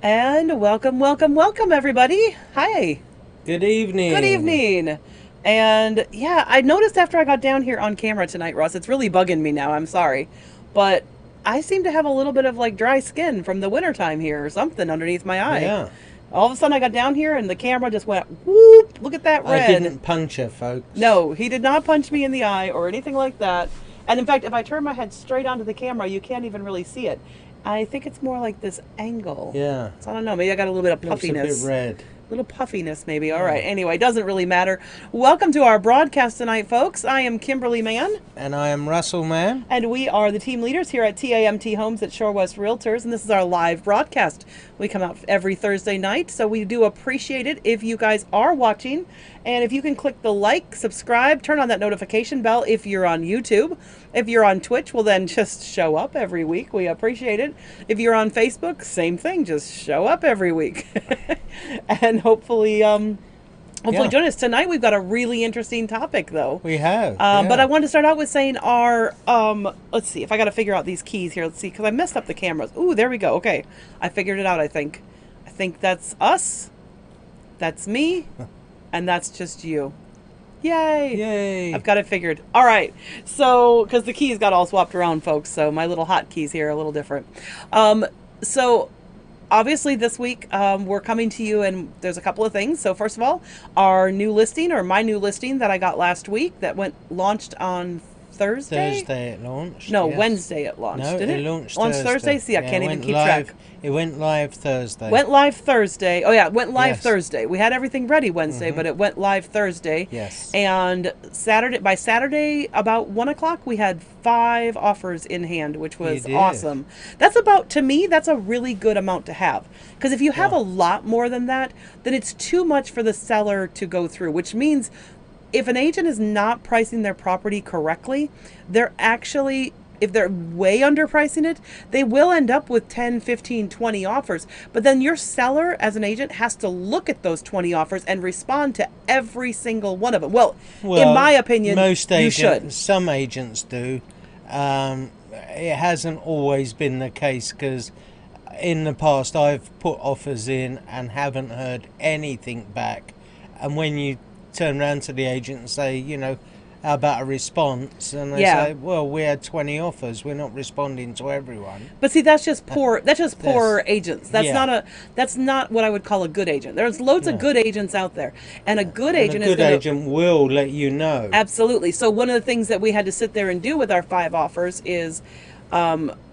And welcome, welcome, welcome, everybody. Hi. Good evening. Good evening. And yeah, I noticed after I got down here on camera tonight, Russ, it's really bugging me now. I'm sorry. But I seem to have a little bit of like dry skin from the wintertime here or something underneath my eye. Yeah. All of a sudden I got down here and the camera just went whoop. Look at that I red. didn't punch her, folks. No, he did not punch me in the eye or anything like that. And in fact, if I turn my head straight onto the camera, you can't even really see it. I think it's more like this angle. Yeah. So I don't know. Maybe I got a little bit of Looks a puffiness. bit red. Little puffiness, maybe. All right. Anyway, doesn't really matter. Welcome to our broadcast tonight, folks. I am Kimberly Mann. And I am Russell Man. And we are the team leaders here at TAMT Homes at Shore West Realtors. And this is our live broadcast. We come out every Thursday night. So we do appreciate it if you guys are watching. And if you can click the like, subscribe, turn on that notification bell if you're on YouTube. If you're on Twitch, well, then just show up every week. We appreciate it. If you're on Facebook, same thing. Just show up every week. And hopefully join us. Tonight we've got a really interesting topic, though. We have. But I want to start out with saying our, let's see, if I got to figure out these keys here. Let's see, because I messed up the cameras. Ooh, there we go. Okay. I figured it out, I think. I think that's us. That's me. And that's just you. Yay. Yay. I've got it figured. All right. So, because the keys got all swapped around, folks. So my little hotkeys here are a little different. So obviously this week we're coming to you and there's a couple of things. So first of all, our new listing, or my new listing that I got last week that launched on Thursday? Thursday it launched. No, yes. Wednesday it launched. No, Did it it? launched Thursday? See, I can't even keep track. It went live Thursday. Went live Thursday. Oh yeah, it went live Yes. Thursday. We had everything ready Wednesday, but it went live Thursday. Yes. And by Saturday about 1 o'clock, we had 5 offers in hand, which was did. awesome. To me, that's a really good amount to have. Because if you have a lot more than that, then it's too much for the seller to go through, which means if an agent is not pricing their property correctly, if they're way underpricing it, they will end up with 10, 15, 20 offers. But then your seller, as an agent, has to look at those 20 offers and respond to every single one of them. Well, in my opinion, you should. Some agents do. It hasn't always been the case, because in the past I've put offers in and haven't heard anything back. And when you turn around to the agent and say, how about a response? And they say, well, we had 20 offers. We're not responding to everyone. But see, that's just poor. That's just poor agents. That's not what I would call a good agent. There's loads of good agents out there, and a good agent will let you know. Absolutely. So one of the things that we had to sit there and do with our 5 offers is,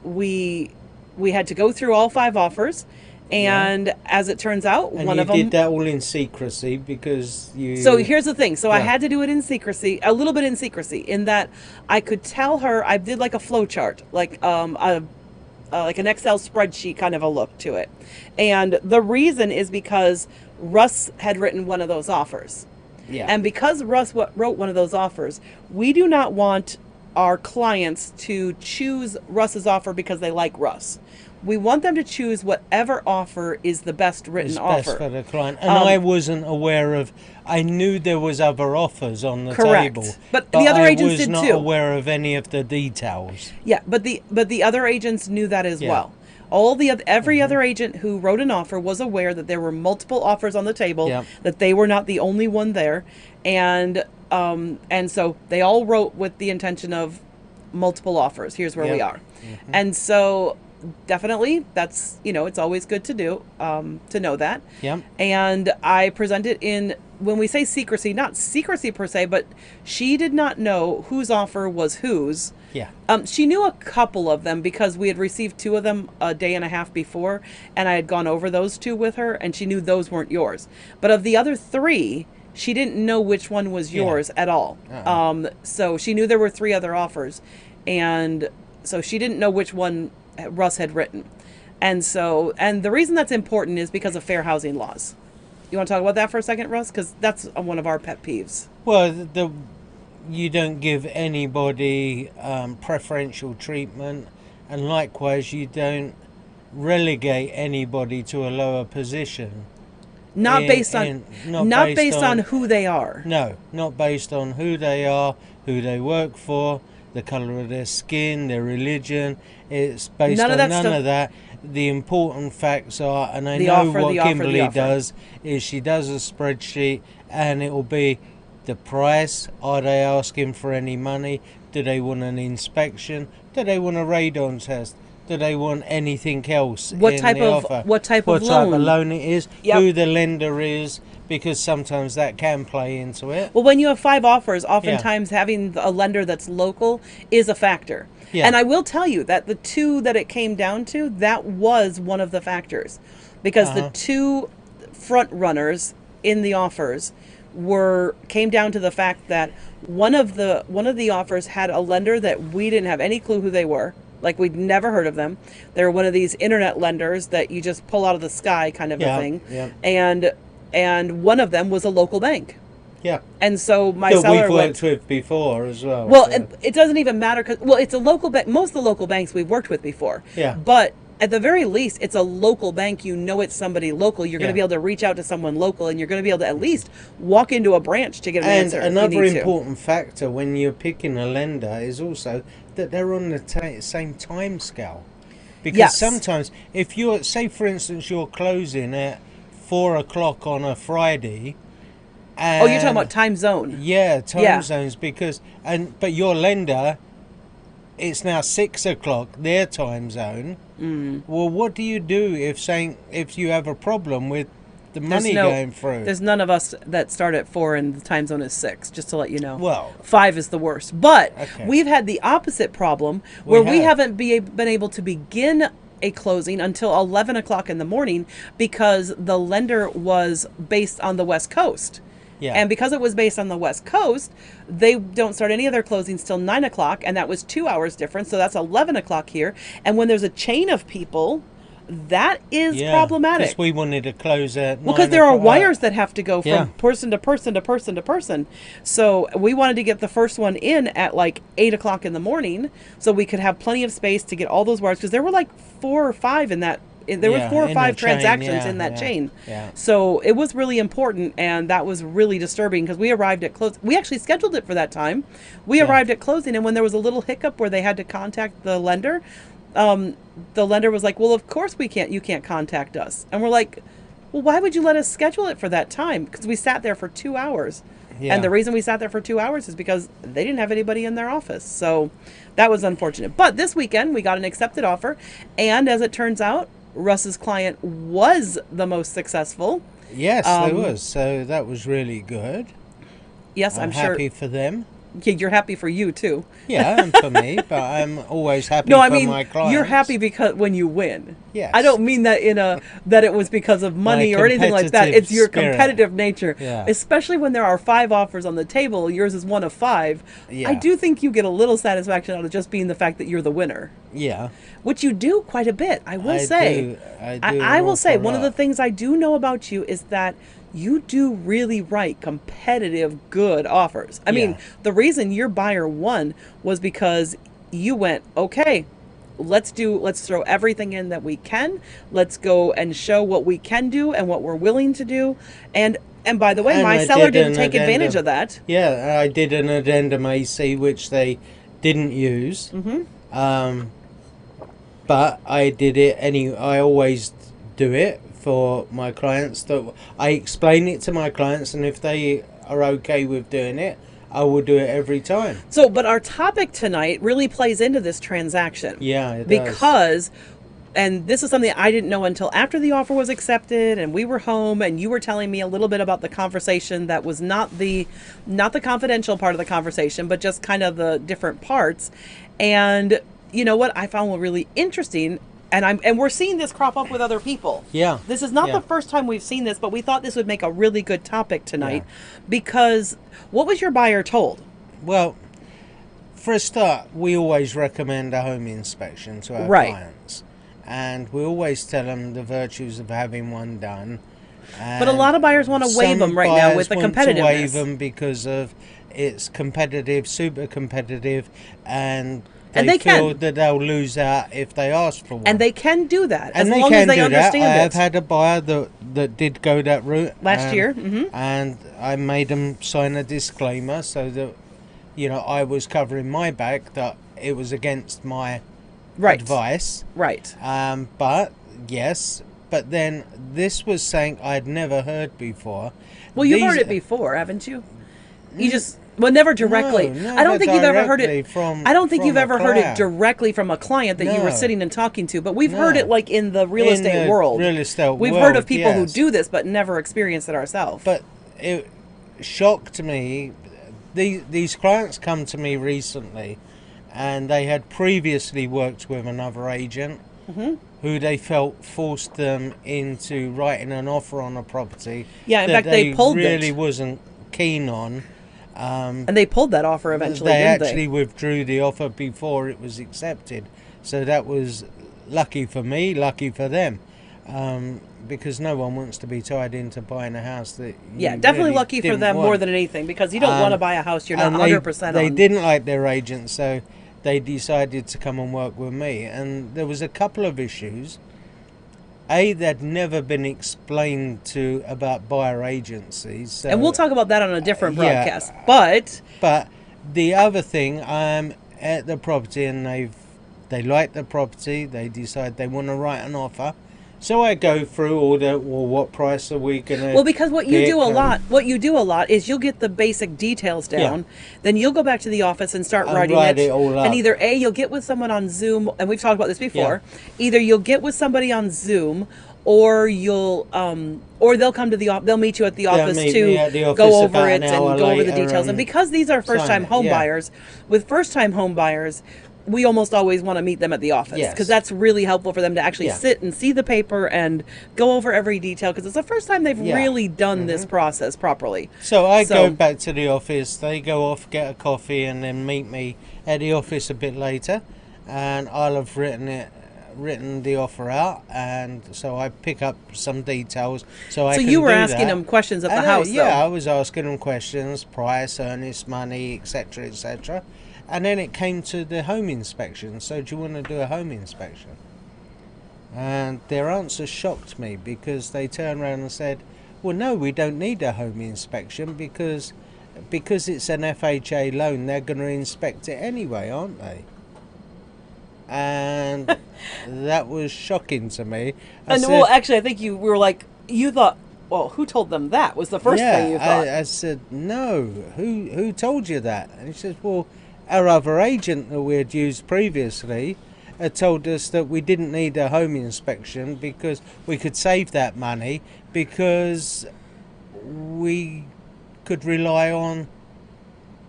we had to go through all 5 offers. And as it turns out, one of them... And you did that all in secrecy because you... So here's the thing. So I had to do it in secrecy, a little bit in secrecy, in that I could tell her, I did like a flow chart, like like an Excel spreadsheet kind of a look to it. And the reason is because Russ had written one of those offers. Yeah. And because Russ wrote one of those offers, we do not want our clients to choose Russ's offer because they like Russ. We want them to choose whatever offer is the best written offer. Best for the client. And I wasn't aware of... I knew there was other offers on the table. But the other agents did too. I was not aware of any of the details. Yeah, but the other agents knew that as well. Every other agent who wrote an offer was aware that there were multiple offers on the table, that they were not the only one there, and so they all wrote with the intention of multiple offers. Here's where we are. And so definitely that's, it's always good to do, to know that. And I present it in, when we say secrecy, not secrecy per se, but she did not know whose offer was whose. She knew a couple of them because we had received 2 of them a day and a half before, and I had gone over those 2 with her, and she knew those weren't yours. But of the other 3, she didn't know which one was yours at all. So she knew there were 3 other offers, and so she didn't know which one Russ had written. And the reason that's important is because of fair housing laws. You want to talk about that for a second, Russ? Because that's one of our pet peeves. Well, you don't give anybody preferential treatment, and likewise you don't relegate anybody to a lower position. Not based on who they are. No, not based on who they are, who they work for, the colour of their skin, their religion. It's based on none of that. the important facts are, and I The know offer, what the offer, Kimberly the offer. does, is she does a spreadsheet, and it will be the price. Are they asking for any money? Do they want an inspection? Do they want a radon test? Do they want anything else What in type the of offer? what type What of type of loan? loan it is? Yep. Who the lender is? Because sometimes that can play into it. Well, when you have 5 offers, oftentimes having a lender that's local is a factor. Yeah. And I will tell you that the 2 that it came down to, that was one of the factors. Because the 2 front runners in the offers came down to the fact that one of the offers had a lender that we didn't have any clue who they were. Like, we'd never heard of them. They're one of these internet lenders that you just pull out of the sky kind of a thing. Yeah. And one of them was a local bank. Yeah. And so my That seller we've worked with before as well. Well, so. it doesn't even matter because, well, it's a local bank. Most of the local banks we've worked with before. Yeah. But at the very least, it's a local bank. You know it's somebody local. You're going to be able to reach out to someone local, and you're going to be able to at least walk into a branch to get an answer. And another important factor when you're picking a lender is also that they're on the same time scale. Because sometimes, if you're, say for instance, you're closing at 4 o'clock on a Friday. Oh, you're talking about time zone. Yeah, time zones, but your lender, it's now 6 o'clock, their time zone. Well, what do you do if you have a problem with the money going through? There's none of us that start at 4 and the time zone is 6, just to let you know. Well, 5 is the worst. But we've had the opposite problem where we haven't been able to begin a closing until 11 o'clock in the morning because the lender was based on the West Coast. Yeah. And because it was based on the West Coast, they don't start any of their closings till 9 o'clock, and that was 2 hours difference, so that's 11 o'clock here. And when there's a chain of people, that is problematic. Because we wanted to close at 9 Well, because there are o'clock. wires that have to go from person to person to person to person. So we wanted to get the first one in at like 8 o'clock in the morning so we could have plenty of space to get all those wires, because there were like 4 or 5 in that. There were 4 or 5 transactions in that chain. Yeah. So it was really important, and that was really disturbing because we arrived at close. We actually scheduled it for that time. We arrived at closing, and when there was a little hiccup where they had to contact the lender was like, well, of course we can't. You can't contact us. And we're like, well, why would you let us schedule it for that time? Because we sat there for 2 hours. Yeah. And the reason we sat there for 2 hours is because they didn't have anybody in their office. So that was unfortunate. But this weekend, we got an accepted offer. And as it turns out, Russ's client was the most successful. Yes, it was. So that was really good. Yes, I'm sure. Happy for them. Yeah, you're happy for you too. Yeah, and for me, but I'm always happy for my clients. You're happy because when you win. Yes. I don't mean that that it was because of money or anything like that. It's your competitive nature. Yeah. Especially when there are 5 offers on the table, yours is one of 5. Yeah. I do think you get a little satisfaction out of just being the fact that you're the winner. Yeah. Which you do quite a bit, I will say. I will say one of the things I do know about you is that you do really write competitive, good offers. I mean, the reason your buyer won was because you went, okay, let's throw everything in that we can. Let's go and show what we can do and what we're willing to do. And by the way, my seller didn't take advantage of that. Yeah, I did an addendum AC, which they didn't use. But I did it anyway. I always do it for my clients. That I explain it to my clients, and if they are okay with doing it, I will do it every time. So, but our topic tonight really plays into this transaction. Yeah, it does. Because, and this is something I didn't know until after the offer was accepted and we were home and you were telling me a little bit about the conversation that was not the confidential part of the conversation, but just kind of the different parts. And you know what I found really interesting, and we're seeing this crop up with other people. Yeah. This is not the first time we've seen this, but we thought this would make a really good topic tonight because what was your buyer told? Well, for a start, we always recommend a home inspection to our clients. And we always tell them the virtues of having one done. But a lot of buyers want to waive them right now with the competitiveness. Want to waive them because of it's competitive, super competitive, and they feel that they'll lose out if they ask for one. And they can do that as long as they understand it. I have had a buyer that did go that route last year, and I made them sign a disclaimer so that I was covering my back, that it was against my advice. Right. But yes, but then this was saying I'd never heard before. Well, you've heard it before, haven't you? You just never directly. No, I don't think you've ever heard it from. I don't think from you've ever heard it client. directly from a client that you were No. sitting and talking to, but we've heard it like in the real estate world. Real estate We've world, heard of people who yes. do this, but never experienced it ourselves. But it shocked me. These clients come to me recently, and they had previously worked with another agent who they felt forced them into writing an offer on a property. Yeah, in that fact, they pulled it. really wasn't keen on. And they pulled that offer eventually, They didn't actually withdrew the offer before it was accepted. So that was lucky for me, lucky for them. Because no one wants to be tied into buying a house that definitely really lucky for didn't them want. more than anything, because you don't want to buy a house you're not And 100% on. they didn't like their agent, so they decided to come and work with me. And there was a couple of issues. They'd never been explained to about buyer agencies. So, and we'll talk about that on a different yeah. broadcast. But the other thing, I'm at the property and they like the property. They decide they want to write an offer. So I go through all what price are we gonna? Well, because what you do a lot is you'll get the basic details down, then you'll go back to the office and start writing it all up. And either you'll get with someone on Zoom, and we've talked about this before. Either you'll get with somebody on Zoom, or you'll or they'll come to they'll meet you at the office to go over it and go over the details. And because these are first-time home buyers, with first-time home buyers, we almost always want to meet them at the office, because that's really helpful for them to actually sit and see the paper and go over every detail, because it's the first time they've really done this process properly. So I go back to the office, they go off, get a coffee, and then meet me at the office a bit later, and I'll have written the offer out, and so I pick up some details so you were asking them questions of the house, though. I was asking them questions, price, earnest money, etc., etc. And then it came to the home inspection. So do you want to do a home inspection? And their answer shocked me, because they turned around and said, well, no, we don't need a home inspection because it's an FHA loan, they're going to inspect it anyway, aren't they? And that was shocking to me. Well, actually, I think you thought, well, who told them that was the first thing you thought. I said, no, who told you that? And he says, well, our other agent that we had used previously had told us that we didn't need a home inspection because we could save that money because we could rely on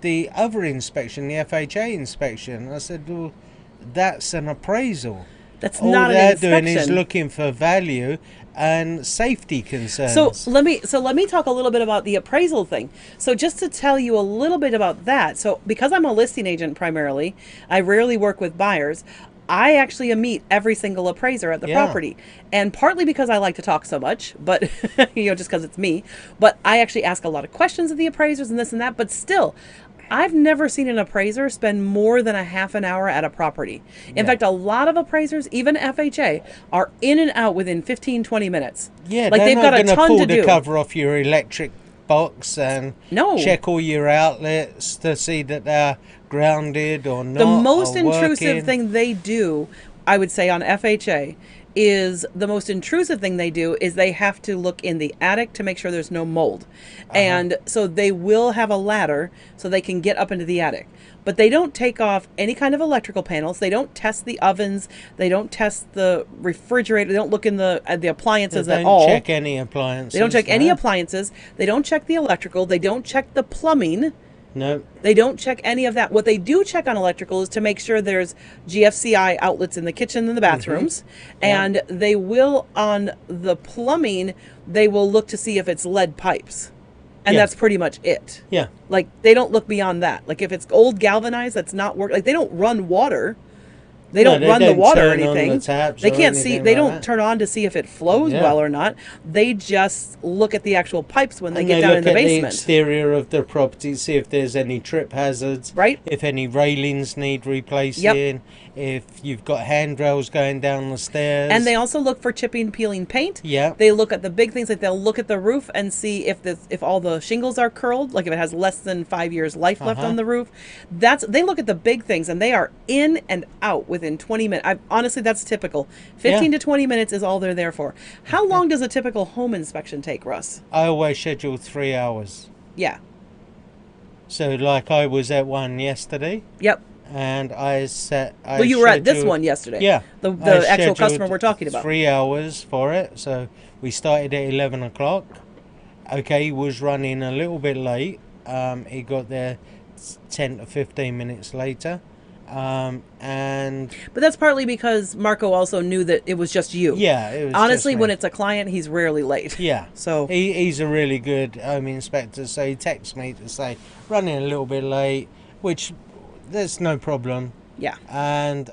the other inspection, the FHA inspection. I said, well, that's an appraisal. That's All not an they're inspection. doing is looking for value and safety concerns. So let me talk a little bit about the appraisal thing. So just to tell you a little bit about that. So because I'm a listing agent primarily, I rarely work with buyers. I actually meet every single appraiser at the property, and partly because I like to talk so much, but just because it's me. But I actually ask a lot of questions of the appraisers and this and that. But still, I've never seen an appraiser spend more than a half an hour at a property. In fact, a lot of appraisers, even FHA, are in and out within 15, 20 minutes. Yeah, like they've got a ton to do. pull the cover off your electric box and check all your outlets to see that they're grounded or not. The most intrusive thing they do, I would say, on FHA is they have to look in the attic to make sure there's no mold. And so they will have a ladder so they can get up into the attic. But they don't take off any kind of electrical panels. They don't test the ovens. They don't test the refrigerator. They don't look in the appliances at all. They don't check any appliances. They don't check any appliances. They don't check the electrical. They don't check the plumbing. No. They don't check any of that. What they do check on electrical is to make sure there's GFCI outlets in the kitchen and the bathrooms. And they will, on the plumbing, they will look to see if it's lead pipes. And that's pretty much it. Yeah. Like, they don't look beyond that. Like, if it's old galvanized, that's not work. Like, they don't run water. They don't run the water or anything. They can't see. They don't turn on to see if it flows well or not. They just look at the actual pipes when they get down in the basement. They look at the exterior of the property, see if there's any trip hazards. Right. If any railings need replacing. if you've got handrails going down the stairs. And they also look for chipping, peeling paint. Yeah. They look at the big things, like they'll look at the roof and see if all the shingles are curled, like if it has less than 5 years life left on the roof. They look at the big things, and they are in and out within 20 minutes. Honestly, that's typical. 15 to 20 minutes is all they're there for. How long does a typical home inspection take, Russ? I always schedule 3 hours. Yeah. So, like, I was at one yesterday. Yep. And well, you were at this one yesterday. Yeah. The actual customer we're talking about. 3 hours for it. So we started at 11 o'clock. Okay, he was running a little bit late. He got there 10 to 15 minutes later. But that's partly because Marco also knew that it was just you. Yeah, it was honestly, just me. when it's a client, he's rarely late. Yeah. So he's a really good home inspector. So he texts me to say, running a little bit late, which... There's no problem. Yeah. And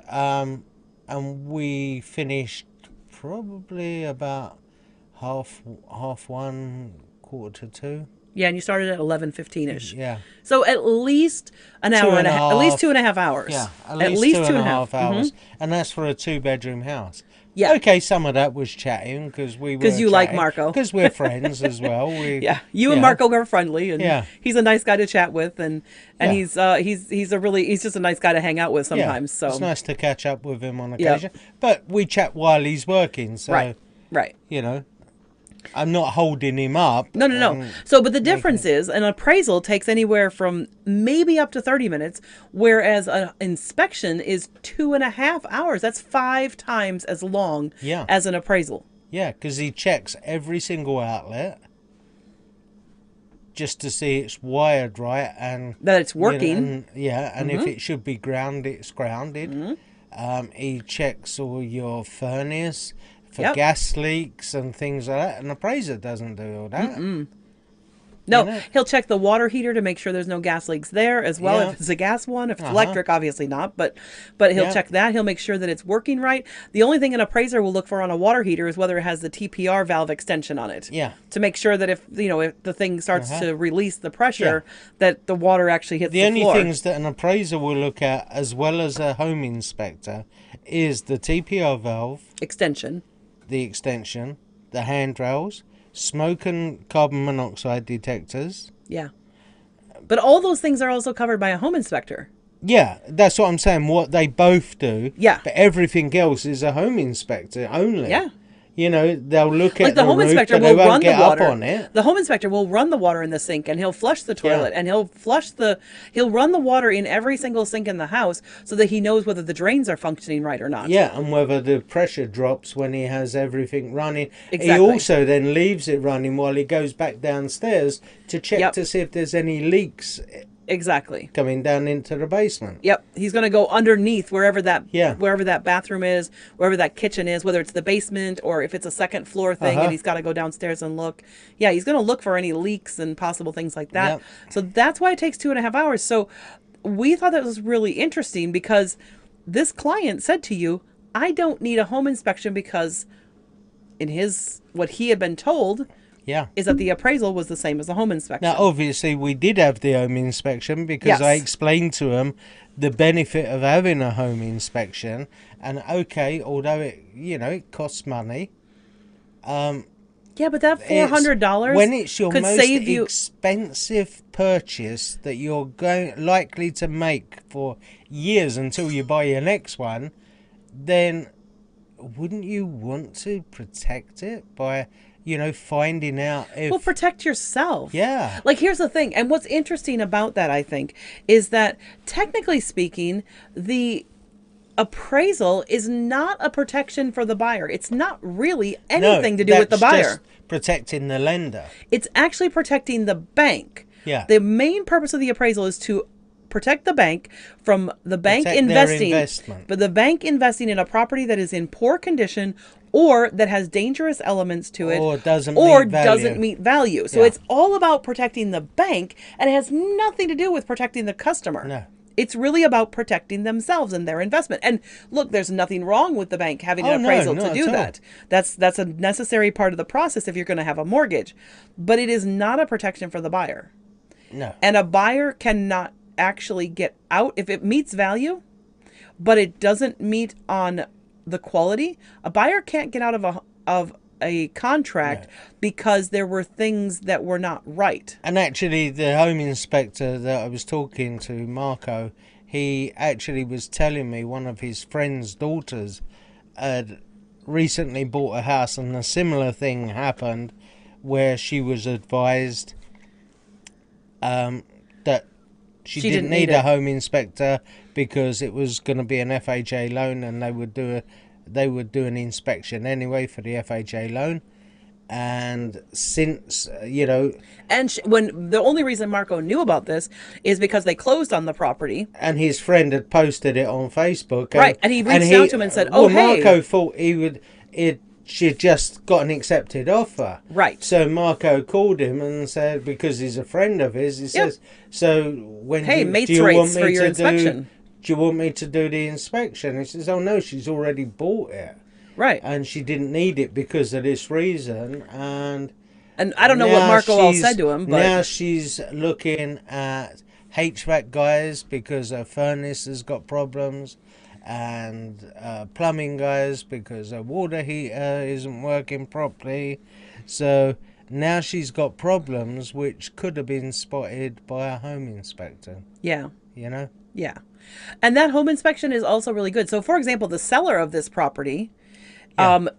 we finished probably about half 1, quarter to 2. Yeah, and you started at 11:15ish. Yeah. So at least an hour and a half. At least 2.5 hours. Yeah. At least 2.5 hours. And that's for a 2-bedroom house. Yeah. Okay, some of that was chatting because you like Marco. Because we're friends as well. You and Marco are friendly, and he's a nice guy to chat with, and he's just a nice guy to hang out with sometimes. So it's nice to catch up with him on occasion. But we chat while he's working. So right. You know, I'm not holding him up. No. So, but the difference is an appraisal takes anywhere from maybe up to 30 minutes, whereas an inspection is 2.5 hours. That's 5 times as long as an appraisal. Yeah, because he checks every single outlet just to see it's wired right and that it's working. And if it should be grounded, it's grounded. He checks all your furnace for gas leaks and things like that. An appraiser doesn't do all that. No, he'll check the water heater to make sure there's no gas leaks there as well. If it's a gas one, if it's electric, obviously not. But he'll check that. He'll make sure that it's working right. The only thing an appraiser will look for on a water heater is whether it has the TPR valve extension on it. Yeah. To make sure that if the thing starts to release the pressure, that the water actually hits the floor. The only things that an appraiser will look at, as well as a home inspector, is the TPR valve extension. The extension, the handrails, smoke and carbon monoxide detectors. Yeah. But all those things are also covered by a home inspector. Yeah, that's what I'm saying. What they both do. Yeah. But everything else is a home inspector only. Yeah. You know, they'll look at the home roof, inspector but will they won't run the get water. up on it. The home inspector will run the water in the sink, and he'll flush the toilet, and he'll run the water in every single sink in the house so that he knows whether the drains are functioning right or not. Yeah, and whether the pressure drops when he has everything running. Exactly. He also then leaves it running while he goes back downstairs to check to see if there's any leaks. Exactly. Coming down into the basement. Yep. He's going to go underneath wherever that bathroom is, wherever that kitchen is, whether it's the basement or if it's a second floor thing and he's got to go downstairs and look. Yeah, he's going to look for any leaks and possible things like that. Yep. So that's why it takes 2.5 hours. So we thought that was really interesting because this client said to you, I don't need a home inspection because in what he had been told is that the appraisal was the same as the home inspection. Now, obviously, we did have the home inspection because I explained to him the benefit of having a home inspection. And although it costs money. Yeah, but that $400 when it's your could most save you expensive purchase that you're likely to make for years until you buy your next one, then wouldn't you want to protect it by finding out if... Well, protect yourself. Yeah. Like, here's the thing. And what's interesting about that, I think, is that technically speaking, the appraisal is not a protection for the buyer. It's not really anything to do with the buyer. Just protecting the lender. It's actually protecting the bank. Yeah. The main purpose of the appraisal is to protect the bank from the bank investing, but the bank investing in a property that is in poor condition or that has dangerous elements to it or doesn't meet value. So it's all about protecting the bank, and it has nothing to do with protecting the customer. No. It's really about protecting themselves and their investment. And look, there's nothing wrong with the bank having an appraisal to do that. That's a necessary part of the process if you're going to have a mortgage. But it is not a protection for the buyer. No. And a buyer cannot actually get out if it meets value. but it doesn't meet on the quality, a buyer can't get out of a contract because there were things that were not right. And actually, the home inspector that I was talking to, Marco, he actually was telling me one of his friend's daughters had recently bought a house, and a similar thing happened where she was advised that she didn't need a home inspector because it was going to be an FHA loan, and they would do an inspection anyway for the FHA loan. And since, and when the only reason Marco knew about this is because they closed on the property, and his friend had posted it on Facebook, and he reached out to him and said, Marco thought she'd just got an accepted offer, right? So Marco called him and said, because he's a friend of his, he says, so when do you want me to inspection? Do you want me to do the inspection? He says, oh no, she's already bought it. Right. And she didn't need it because of this reason. And I don't know what Marco all said to him, but now she's looking at HVAC guys because her furnace has got problems, and plumbing guys because her water heater isn't working properly. So now she's got problems which could have been spotted by a home inspector. Yeah. Yeah. And that home inspection is also really good. So, for example, the seller of this property,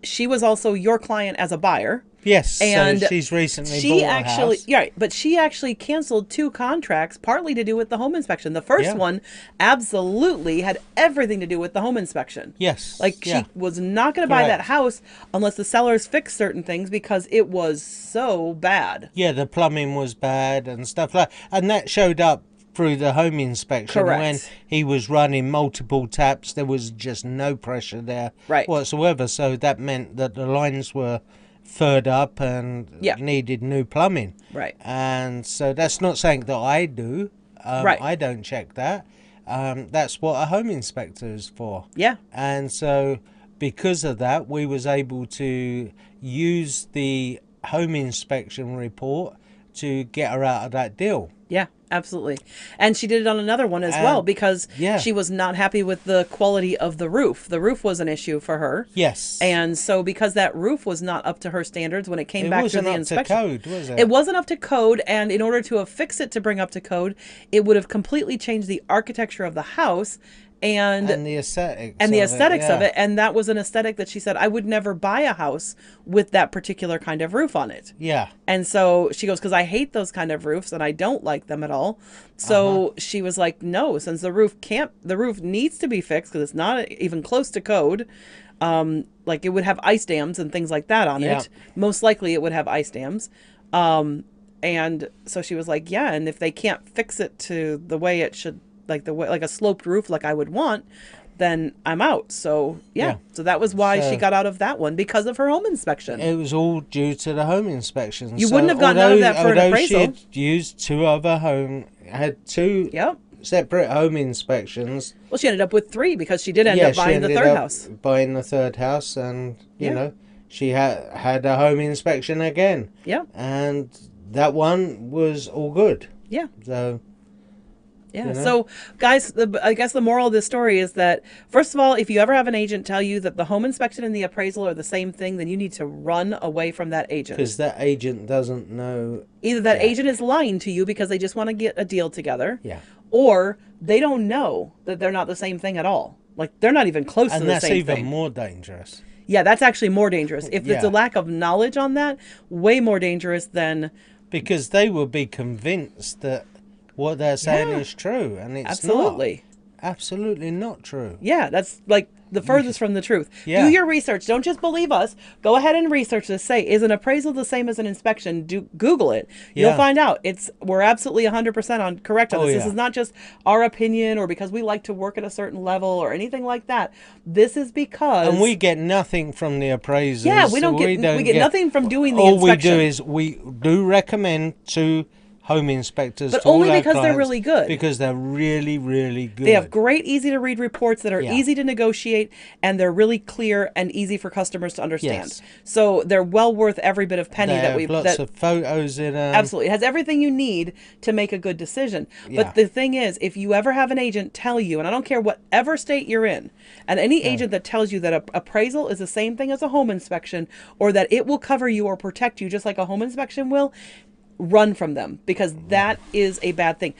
she was also your client as a buyer. Yes, and so she's recently bought a house. But she actually canceled 2 contracts, partly to do with the home inspection. The first one absolutely had everything to do with the home inspection. Yes. She was not going to buy that house unless the sellers fixed certain things because it was so bad. Yeah, the plumbing was bad and stuff like that. And that showed up through the home inspection. Correct. When he was running multiple taps, there was just no pressure there whatsoever. So that meant that the lines were furred up and needed new plumbing. Right. And so that's not something that I do. I don't check that. That's what a home inspector is for. Yeah. And so because of that, we was able to use the home inspection report to get her out of that deal. Yeah, absolutely. And she did it on another one as well because she was not happy with the quality of the roof. The roof was an issue for her. Yes. And so because that roof was not up to her standards when it came back to the inspection. It wasn't up to code, was it? It wasn't up to code, and in order to fix it to bring up to code, it would have completely changed the architecture of the house and the aesthetics of it. And that was an aesthetic that she said, I would never buy a house with that particular kind of roof on it. Yeah. And so she goes, because I hate those kind of roofs and I don't like them at all. So she was like, no, since the roof needs to be fixed because it's not even close to code. Like it would have ice dams and things like that on it. Most likely it would have ice dams. And so she was like, yeah, and if they can't fix it to the way it should, like a sloped roof like I would want, then I'm out. So so that was why she got out of that one, because of her home inspection. It was all due to the home inspection. You wouldn't have gotten out of that for an appraisal. She had used 2 other had 2 separate home inspections. Well, she ended up with 3 because she did end up buying the third house. Buying the third house, and you know, she had a home inspection again. Yeah. And that one was all good. Yeah. So. Yeah. So, guys, I guess the moral of this story is that, first of all, if you ever have an agent tell you that the home inspection and the appraisal are the same thing, then you need to run away from that agent. Because that agent doesn't know. Either that agent is lying to you because they just want to get a deal together. Yeah. Or they don't know that they're not the same thing at all. Like, they're not even close to the same thing. And that's even more dangerous. Yeah, that's actually more dangerous. If it's a lack of knowledge on that, way more dangerous than... Because they will be convinced that what they're saying is true, and it's absolutely not true. Yeah, that's like the furthest from the truth. Do your research. Don't just believe us. Go ahead and research this. Say, is an appraisal the same as an inspection? Google it. You'll find out. We're absolutely 100% correct on this. This is not just our opinion or because we like to work at a certain level or anything like that. This is because... And we get nothing from the appraisers. Yeah, we get nothing from doing the inspection. All we do is we do recommend 2 home inspectors, but to all only our because they're clients, really good. Because they're really, really good. They have great, easy to read reports that are Yeah. easy to negotiate, and they're really clear and easy for customers to understand. Yes. So they're well worth every bit of penny They that have we. lots of photos in them. Absolutely, it has everything you need to make a good decision. Yeah. But the thing is, if you ever have an agent tell you, and I don't care whatever state you're in, and any agent that tells you that a appraisal is the same thing as a home inspection, or that it will cover you or protect you just like a home inspection will, run from them, because that is a bad thing.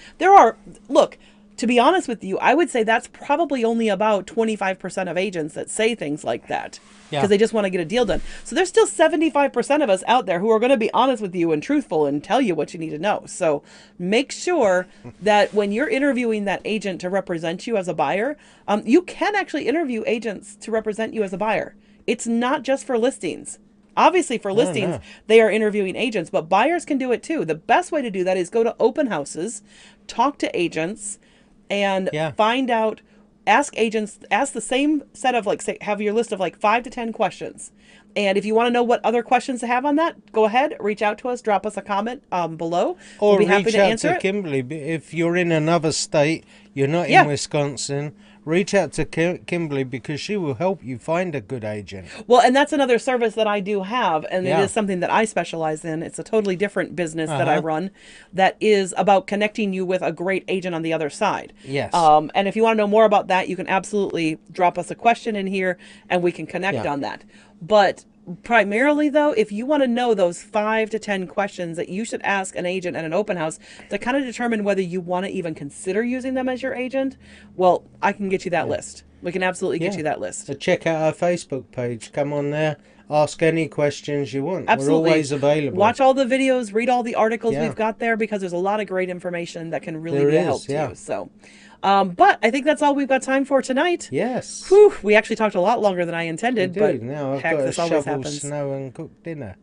Look, to be honest with you, I would say that's probably only about 25% of agents that say things like that, because they just want to get a deal done. So there's still 75% of us out there who are going to be honest with you and truthful and tell you what you need to know. So make sure that when you're interviewing that agent to represent you as a buyer, you can actually interview agents to represent you as a buyer. It's not just for listings. Obviously, for listings, they are interviewing agents, but buyers can do it too. The best way to do that is go to open houses, talk to agents, and find out, ask the same set of, like, say, have your list of like 5 to 10 questions. And if you want to know what other questions to have on that, go ahead, reach out to us, drop us a comment below. Or we'll be happy to answer it. Kimberly. If you're in another state, you're not in Wisconsin, reach out to Kimberly, because she will help you find a good agent. Well, and that's another service that I do have, and it is something that I specialize in. It's a totally different business that I run that is about connecting you with a great agent on the other side. Yes. And if you want to know more about that, you can absolutely drop us a question in here, and we can connect on that. But primarily, though, if you want to know those 5 to 10 questions that you should ask an agent at an open house to kind of determine whether you want to even consider using them as your agent, well, I can get you that list. We can absolutely get you that list. So check out our Facebook page. Come on there. Ask any questions you want. Absolutely. We're always available. Watch all the videos, read all the articles we've got there, because there's a lot of great information that can really be a help to you. So, but I think that's all we've got time for tonight. Yes. Whew, we actually talked a lot longer than I intended. But now I've heck, got to this always shovel happens. snow and cook dinner.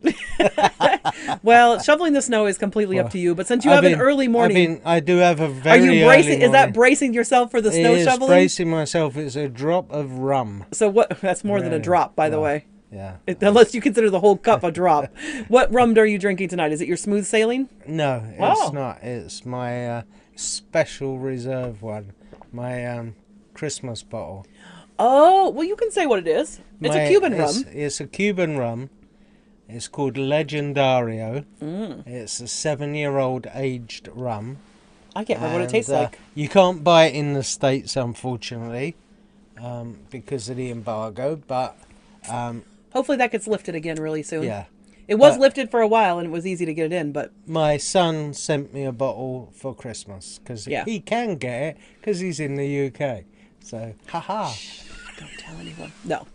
Well, shoveling the snow is completely up to you. But since you have an early morning, I do have a very are you bracing? early Is that morning. bracing yourself for the snow It is shoveling? bracing myself. It's a drop of rum. So what? That's more than a drop, by the way. Yeah. Unless you consider the whole cup a drop. What rum are you drinking tonight? Is it your smooth sailing? No, it's not. It's my special reserve one. My Christmas bottle. Oh, well, you can say what it is. It's a Cuban rum. It's a Cuban rum. It's called Legendario. It's a 7-year-old aged rum. I can't remember what it tastes like. You can't buy it in the States, unfortunately, because of the embargo, but... hopefully that gets lifted again really soon. Yeah. It was lifted for a while, and it was easy to get it in, but... My son sent me a bottle for Christmas, because he can get it, because he's in the UK. So, haha. Don't tell anyone. No.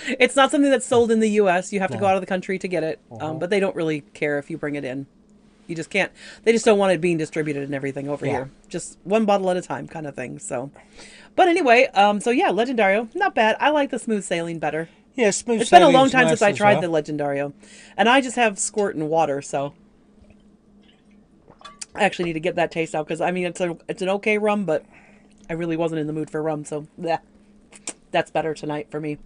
It's not something that's sold in the U.S. You have to go out of the country to get it, but they don't really care if you bring it in. You just can't... They just don't want it being distributed and everything over here. Just one bottle at a time kind of thing, so... But anyway, so yeah, Legendario, not bad. I like the smooth sailing better. Yeah, smooth It's been a long sailing's time nice since I as tried well. the Legendario. And I just have squirt and water, so I actually need to get that taste out, because I mean it's an okay rum, but I really wasn't in the mood for rum, so that's better tonight for me.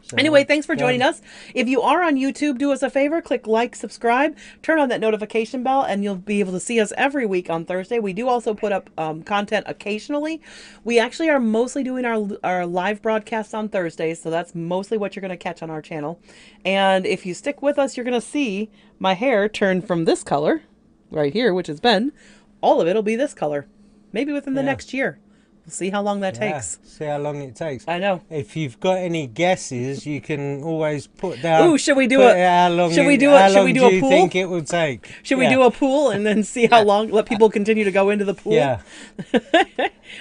So, anyway, thanks for joining us. If you are on YouTube, do us a favor, click like, subscribe, turn on that notification bell, and you'll be able to see us every week on Thursday. We do also put up content occasionally. We actually are mostly doing our live broadcasts on Thursdays, so that's mostly what you're going to catch on our channel. And if you stick with us, you're going to see my hair turn from this color right here, which has been, all of it will be this color, maybe within the next year. We'll see how long that takes. See how long it takes. I know. If you've got any guesses, you can always put down. Ooh, should we do a pool? Should you think it will take? Should we do a pool and then see how long? Let people continue to go into the pool. Yeah.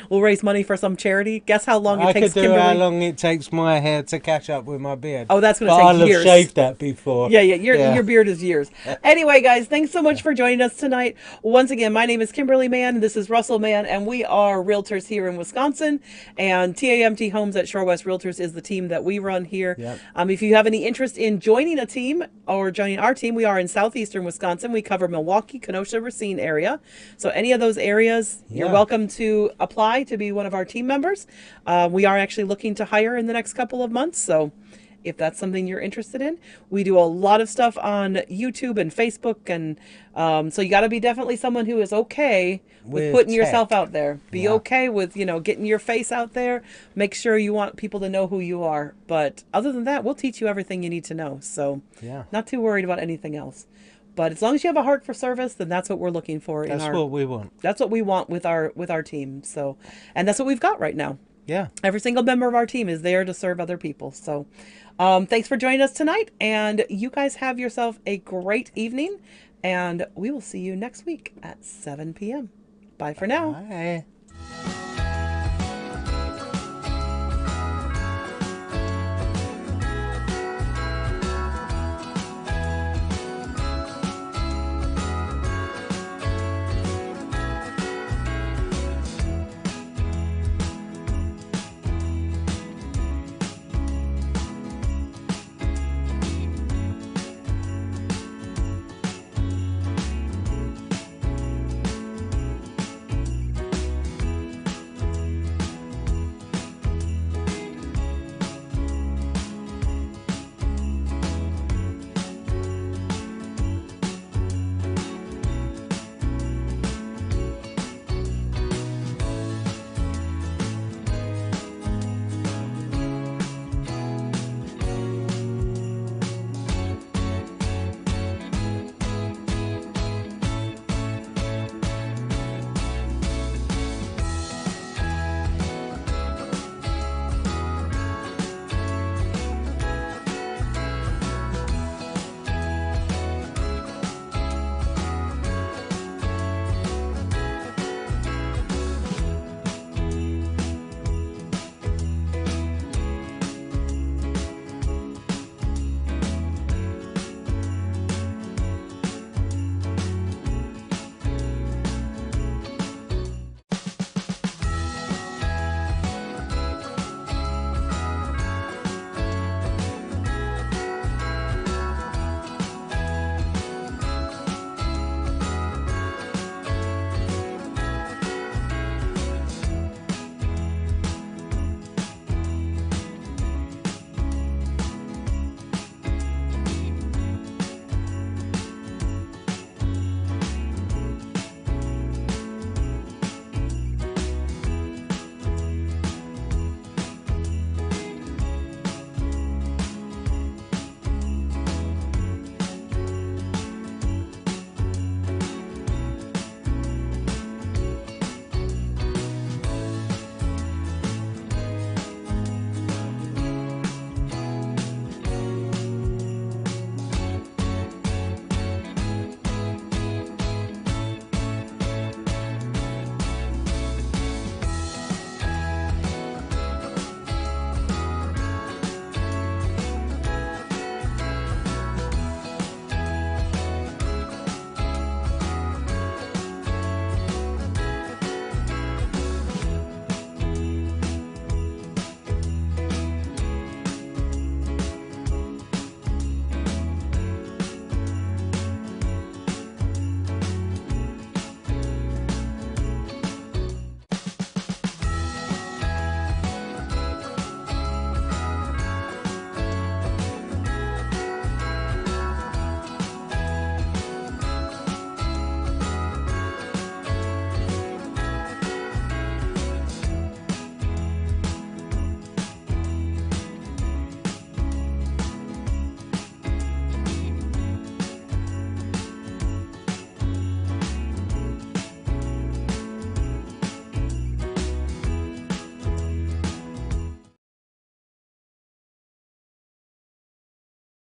We'll raise money for some charity. Guess how long it takes. I could do Kimberly? how long it takes my hair to catch up with my beard. Oh, that's going to take years. I'll have shaved that before. Yeah. Your beard is years. Anyway, guys, thanks so much for joining us tonight. Once again, my name is Kimberly Mann. This is Russell Mann, and we are realtors here in Wisconsin. And TAMT Homes at Shore West Realtors is the team that we run here. Yep. If you have any interest in joining a team or joining our team, we are in southeastern Wisconsin. We cover Milwaukee, Kenosha, Racine area. So any of those areas, you're welcome to apply to be one of our team members. We are actually looking to hire in the next couple of months. So if that's something you're interested in. We do a lot of stuff on YouTube and Facebook, and so you got to be definitely someone who is okay with putting yourself out there. Be okay with, getting your face out there. Make sure you want people to know who you are. But other than that, we'll teach you everything you need to know. So not too worried about anything else. But as long as you have a heart for service, then that's what we're looking for. That's what we want. That's what we want with our team. So, and that's what we've got right now. Yeah. Every single member of our team is there to serve other people. So, thanks for joining us tonight. And you guys have yourself a great evening. And we will see you next week at 7 p.m. Bye for now. Bye.